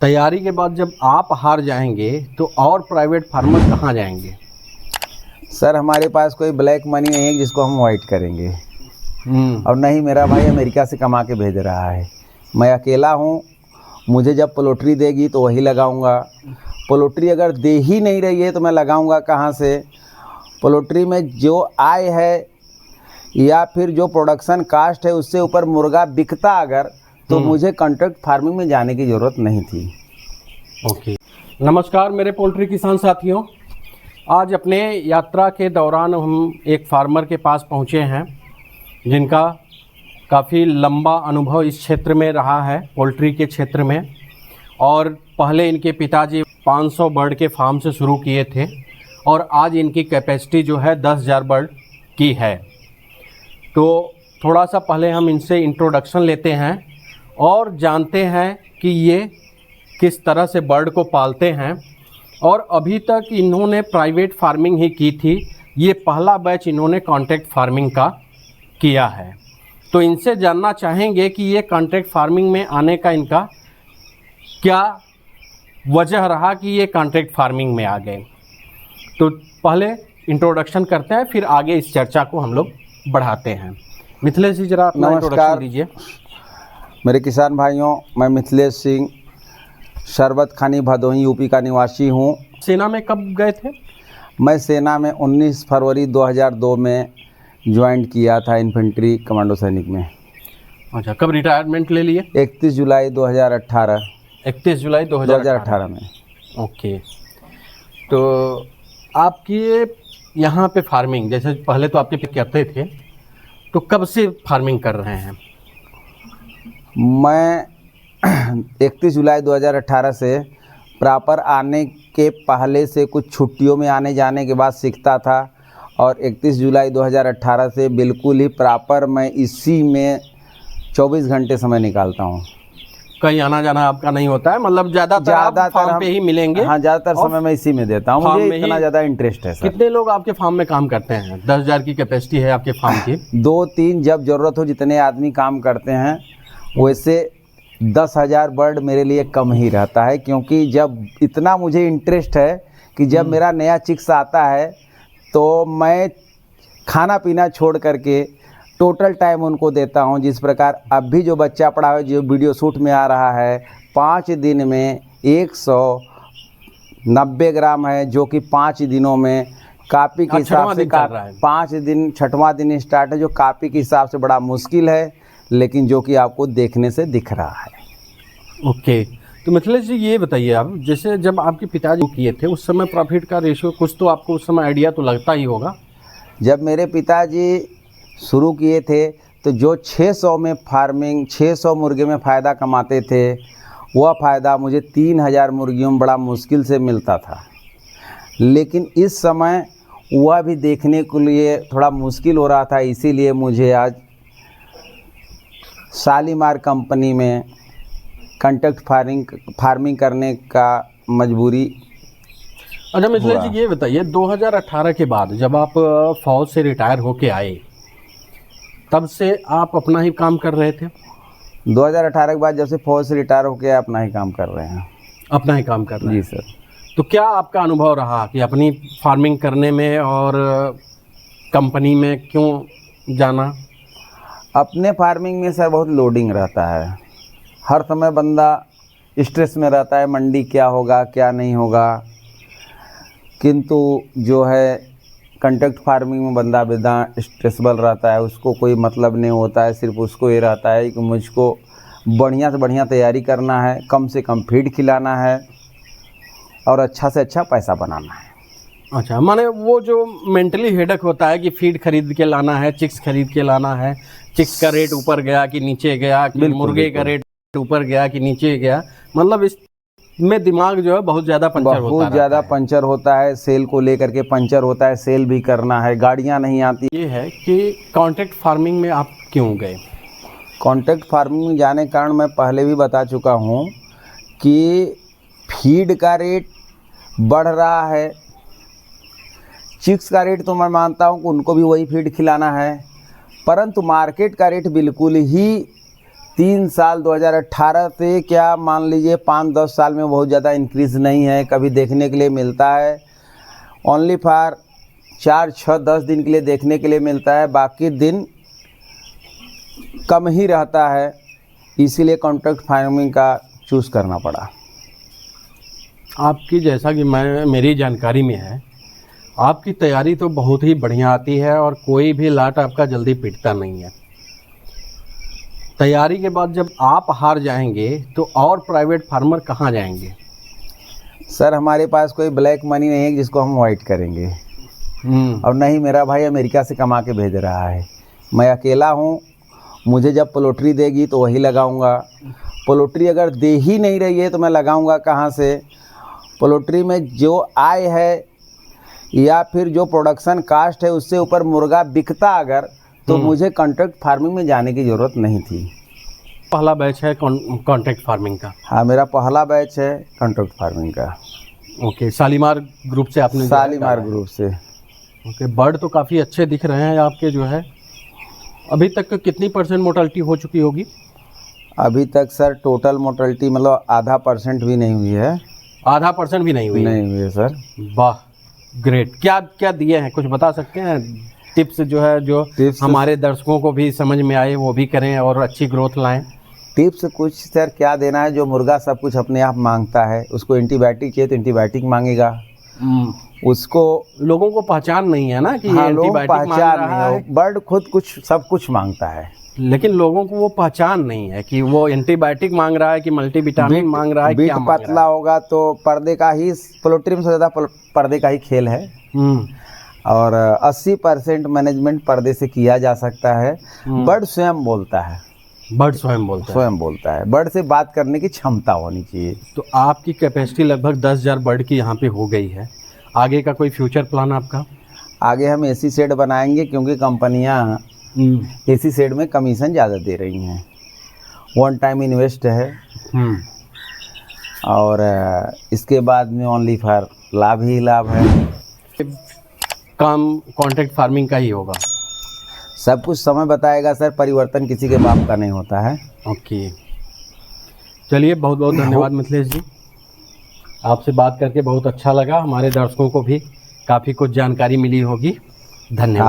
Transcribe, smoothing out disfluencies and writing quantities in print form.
तैयारी के बाद जब आप हार जाएंगे तो और प्राइवेट फार्मर कहाँ जाएंगे? सर हमारे पास कोई ब्लैक मनी नहीं है जिसको हम वाइट करेंगे, और नहीं मेरा भाई अमेरिका से कमा के भेज रहा है। मैं अकेला हूँ, मुझे जब पोल्ट्री देगी तो वही लगाऊंगा। पोल्ट्री अगर दे ही नहीं रही है तो मैं लगाऊंगा कहाँ से? पोल्ट्री में जो आय है या फिर जो प्रोडक्शन कास्ट है उससे ऊपर मुर्गा बिकता अगर, तो मुझे कॉन्ट्रैक्ट फार्मिंग में जाने की ज़रूरत नहीं थी। ओके। नमस्कार मेरे पोल्ट्री किसान साथियों, आज अपने यात्रा के दौरान हम एक फार्मर के पास पहुँचे हैं जिनका काफ़ी लंबा अनुभव इस क्षेत्र में रहा है, पोल्ट्री के क्षेत्र में। और पहले इनके पिताजी 500 बर्ड के फार्म से शुरू किए थे और आज इनकी कैपेसिटी जो है 10,000 बर्ड की है। तो थोड़ा सा पहले हम इनसे इंट्रोडक्शन लेते हैं और जानते हैं कि ये किस तरह से बर्ड को पालते हैं। और अभी तक इन्होंने प्राइवेट फार्मिंग ही की थी, ये पहला बैच इन्होंने कॉन्ट्रैक्ट फार्मिंग का किया है। तो इनसे जानना चाहेंगे कि ये कॉन्ट्रैक्ट फार्मिंग में आने का इनका क्या वजह रहा कि ये कॉन्ट्रैक्ट फार्मिंग में आ गए। तो पहले इंट्रोडक्शन करते हैं, फिर आगे इस चर्चा को हम लोग बढ़ाते हैं। मिथिलेश जी जरा अपना इंट्रोडक्शन दीजिए। मेरे किसान भाइयों, मैं मिथिलेश सिंह शरबत खानी भदोही यूपी का निवासी हूँ। सेना में कब गए थे? मैं सेना में 19 फरवरी 2002 में ज्वाइन किया था, इन्फेंट्री कमांडो सैनिक में। अच्छा, कब रिटायरमेंट ले लिए? 31 जुलाई 2018। 31 जुलाई 2018 में। ओके। तो आपकी यहाँ पे फार्मिंग, जैसे पहले तो आपके करते थे, तो कब से फार्मिंग कर रहे हैं? मैं 31 जुलाई 2018 से प्रॉपर आने के पहले से कुछ छुट्टियों में आने जाने के बाद सीखता था, और 31 जुलाई 2018 से बिल्कुल ही प्रॉपर मैं इसी में 24 घंटे समय निकालता हूँ। कहीं आना जाना आपका नहीं होता है? मतलब ज़्यादातर फार्म पे ही मिलेंगे? हाँ, ज़्यादातर समय मैं इसी में देता हूँ, मुझे इतना ज़्यादा इंटरेस्ट है सर। कितने लोग आपके फार्म में काम करते हैं? 10,000 की कैपेसिटी है आपके फार्म की? 2-3 जब ज़रूरत हो जितने आदमी काम करते हैं। वैसे 10,000 बर्ड मेरे लिए कम ही रहता है, क्योंकि जब इतना मुझे इंटरेस्ट है कि जब मेरा नया चिक्स आता है तो मैं खाना पीना छोड़ करके टोटल टाइम उनको देता हूं। जिस प्रकार अब भी जो बच्चा पड़ा है, जो वीडियो शूट में आ रहा है, 5 दिन में 190 ग्राम है, जो कि 5 दिनों में कापी के हिसाब से 5 दिन 6वां दिन स्टार्ट है, जो कापी के हिसाब से बड़ा मुश्किल है, लेकिन जो कि आपको देखने से दिख रहा है। ओके। तो मिथिलेश जी ये बताइए, आप जैसे जब आपके पिताजी किए थे उस समय प्रॉफिट का रेशियो कुछ तो आपको उस समय आइडिया तो लगता ही होगा? जब मेरे पिताजी शुरू किए थे तो जो 600 में फार्मिंग 600 मुर्गे में फ़ायदा कमाते थे, वह फ़ायदा मुझे 3,000 मुर्गियों में बड़ा मुश्किल से मिलता था। लेकिन इस समय वह भी देखने के लिए थोड़ा मुश्किल हो रहा था, इसीलिए मुझे आज शालीमार कंपनी में कॉन्ट्रैक्ट फार्मिंग करने का मजबूरी। अच्छा मिथिलेश जी ये बताइए, 2018 के बाद जब आप फौज से रिटायर होके आए, तब से आप अपना ही काम कर रहे थे? 2018 के बाद जब से फौज से रिटायर होके अपना ही काम कर रहे हैं। अपना ही काम कर रहे हैं? जी सर। तो क्या आपका अनुभव रहा कि अपनी फार्मिंग करने में और कंपनी में क्यों जाना? अपने फार्मिंग में सर बहुत लोडिंग रहता है, हर समय बंदा स्ट्रेस में रहता है, मंडी क्या होगा क्या नहीं होगा। किंतु जो है कॉन्ट्रैक्ट फार्मिंग में बंदा बिना स्ट्रेसबल रहता है, उसको कोई मतलब नहीं होता है, सिर्फ उसको ये रहता है कि मुझको बढ़िया से बढ़िया तैयारी करना है, कम से कम फीड खिलाना है और अच्छा से अच्छा पैसा बनाना है। अच्छा, माने वो जो मेंटली हेडेक होता है कि फीड खरीद के लाना है, चिक्स खरीद के लाना है, चिक्स का रेट ऊपर गया कि नीचे गया, कि मुर्गे का रेट ऊपर गया कि नीचे गया, मतलब इसमें दिमाग जो है बहुत ज़्यादा पंचर होता है। सेल को लेकर के पंचर होता है, सेल भी करना है, गाड़ियां नहीं आती। ये है कि कॉन्ट्रैक्ट फार्मिंग में आप क्यों गए? कॉन्ट्रैक्ट फार्मिंग में जाने के कारण मैं पहले भी बता चुका हूँ कि फीड का रेट बढ़ रहा है, चिक्स का रेट तो मैं मानता हूँ कि उनको भी वही फीड खिलाना है, परंतु मार्केट का रेट बिल्कुल ही 3 साल 2018 से क्या मान लीजिए 5-10 साल में बहुत ज़्यादा इंक्रीज़ नहीं है। कभी देखने के लिए मिलता है ओनली फॉर 4-6-10 दिन के लिए देखने के लिए मिलता है, बाकी दिन कम ही रहता है। इसीलिए कॉन्ट्रैक्ट फार्मिंग का चूज़ करना पड़ा। आपकी जैसा कि मेरी जानकारी में है, आपकी तैयारी तो बहुत ही बढ़िया आती है और कोई भी लाट आपका जल्दी पिटता नहीं है। तैयारी के बाद जब आप हार जाएंगे तो और प्राइवेट फार्मर कहाँ जाएंगे? सर हमारे पास कोई ब्लैक मनी नहीं है जिसको हम वाइट करेंगे, और नहीं मेरा भाई अमेरिका से कमा के भेज रहा है। मैं अकेला हूँ, मुझे जब पोल्ट्री देगी तो वही लगाऊंगा। पोल्ट्री अगर दे ही नहीं रही है तो मैं लगाऊंगा कहाँ से? पोल्ट्री में जो आय है या फिर जो प्रोडक्शन कास्ट है उससे ऊपर मुर्गा बिकता अगर, तो मुझे कॉन्ट्रैक्ट फार्मिंग में जाने की ज़रूरत नहीं थी। पहला बैच है कॉन्ट्रैक्ट फार्मिंग का? हाँ मेरा पहला बैच है कॉन्ट्रैक्ट फार्मिंग का। ओके, शालीमार ग्रुप से आपने? शालीमार ग्रुप से। ओके, बर्ड तो काफ़ी अच्छे दिख रहे हैं आपके जो है। अभी तक कितनी % मोर्टेलिटी हो चुकी होगी? अभी तक सर टोटल मोर्टेलिटी मतलब 0.5% भी नहीं हुई है। 0.5% भी नहीं हुई? नहीं हुई है सर। वाह, ग्रेट। क्या क्या दिए हैं, कुछ बता सकते हैं? टिप्स जो है जो हमारे दर्शकों को भी समझ में आए वो भी करें और अच्छी ग्रोथ लाएं। टिप्स कुछ सर क्या देना है, जो मुर्गा सब कुछ अपने आप मांगता है, उसको एंटीबायोटिक चाहिए तो एंटीबायोटिक मांगेगा। उसको लोगों को पहचान नहीं है ना कि हाँ, ये लोग एंटीबायोटिक मांग पहचान रहा नहीं है। है। बर्ड खुद कुछ सब कुछ मांगता है, लेकिन लोगों को वो पहचान नहीं है कि वो एंटीबायोटिक मांग रहा है कि मल्टीविटामिन मांग रहा है, बीट क्या मांग पतला रहा है। होगा तो पर्दे का ही, पोल्ट्री में सबसे ज़्यादा पर्दे का ही खेल है। और 80% मैनेजमेंट पर्दे से किया जा सकता है। बर्ड स्वयं बोलता है। बर्ड स्वयं बोलता है? स्वयं बोलता है। बर्ड से बात करने की क्षमता होनी चाहिए। तो आपकी कैपेसिटी लगभग 10,000 बर्ड की यहाँ पे हो गई है। आगे का कोई फ्यूचर प्लान आपका? आगे हम एसी शेड बनाएंगे क्योंकि कंपनियां एसी शेड में कमीशन ज़्यादा दे रही हैं। 1 टाइम इन्वेस्ट है और इसके बाद में ओनली फॉर लाभ ही लाभ है। काम कॉन्ट्रैक्ट फार्मिंग का ही होगा? सब कुछ समय बताएगा सर, परिवर्तन किसी के बाप का नहीं होता है। ओके, चलिए बहुत बहुत धन्यवाद मिथिलेश जी, आपसे बात करके बहुत अच्छा लगा। हमारे दर्शकों को भी काफ़ी कुछ जानकारी मिली होगी। धन्यवाद।